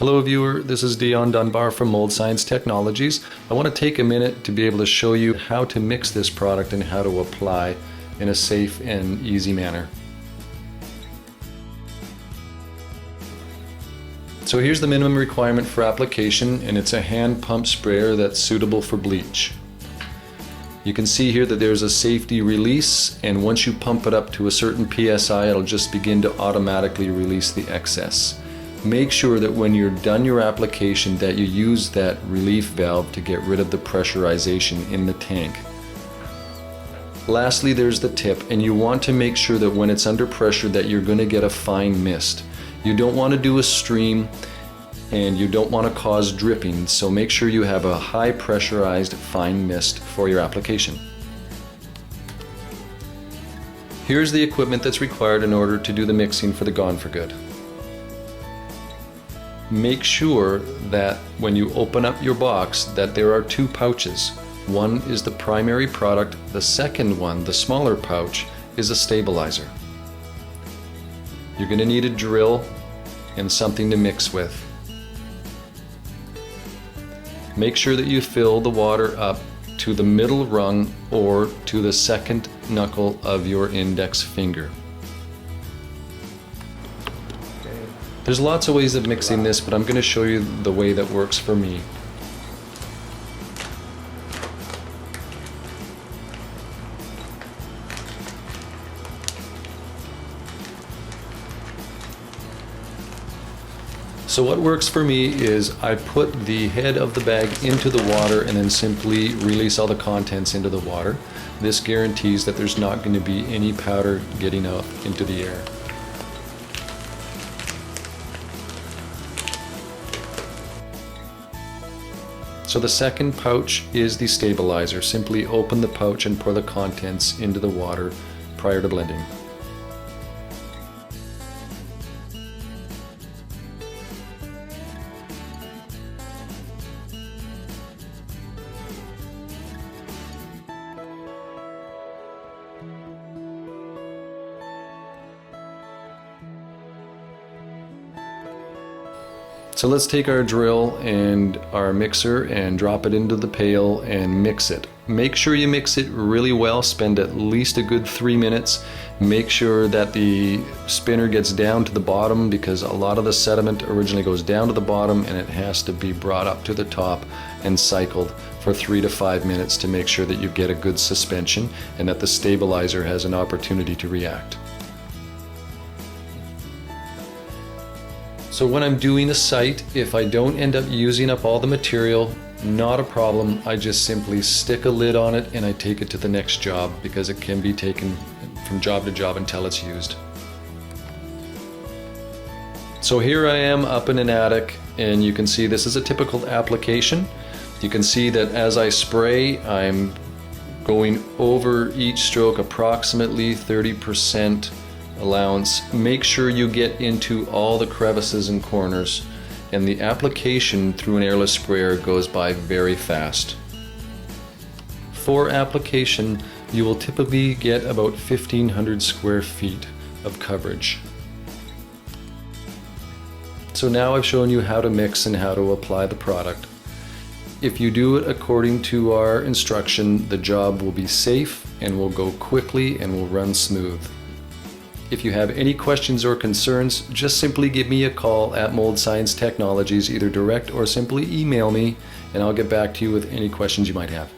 Hello viewer, this is Dion Dunbar from Mold Science Technologies. I want to take a minute to be able to show you how to mix this product and how to apply in a safe and easy manner. So here's the minimum requirement for application, and it's a hand pump sprayer that's suitable for bleach. You can see here that there's a safety release, and once you pump it up to a certain PSI, it'll just begin to automatically release the excess. Make sure that when you're done your application that you use that relief valve to get rid of the pressurization in the tank. Lastly, there's the tip, and you want to make sure that when it's under pressure that you're going to get a fine mist. You don't want to do a stream and you don't want to cause dripping, so make sure you have a high pressurized fine mist for your application. Here's the equipment that's required in order to do the mixing for the Gone for Good. Make sure that when you open up your box that there are two pouches. One is the primary product, the second one, the smaller pouch, is a stabilizer. You're going to need a drill and something to mix with. Make sure that you fill the water up to the middle rung or to the second knuckle of your index finger. There's lots of ways of mixing this, but I'm going to show you the way that works for me. So what works for me is I put the head of the bag into the water and then simply release all the contents into the water. This guarantees that there's not going to be any powder getting out into the air. So the second pouch is the stabilizer. Simply open the pouch and pour the contents into the water prior to blending. So let's take our drill and our mixer and drop it into the pail and mix it. Make sure you mix it really well, spend at least a good 3 minutes. Make sure that the spinner gets down to the bottom because a lot of the sediment originally goes down to the bottom and it has to be brought up to the top and cycled for 3 to 5 minutes to make sure that you get a good suspension and that the stabilizer has an opportunity to react. So when I'm doing a site, if I don't end up using up all the material, not a problem. I just simply stick a lid on it and I take it to the next job because it can be taken from job to job until it's used. So here I am up in an attic, and you can see this is a typical application. You can see that as I spray, I'm going over each stroke approximately 30% allowance. Make sure you get into all the crevices and corners, and the application through an airless sprayer goes by very fast. For application, you will typically get about 1,500 square feet of coverage. So now I've shown you how to mix and how to apply the product. If you do it according to our instruction, the job will be safe and will go quickly and will run smooth. If you have any questions or concerns, just simply give me a call at Mold Science Technologies, either direct or simply email me, and I'll get back to you with any questions you might have.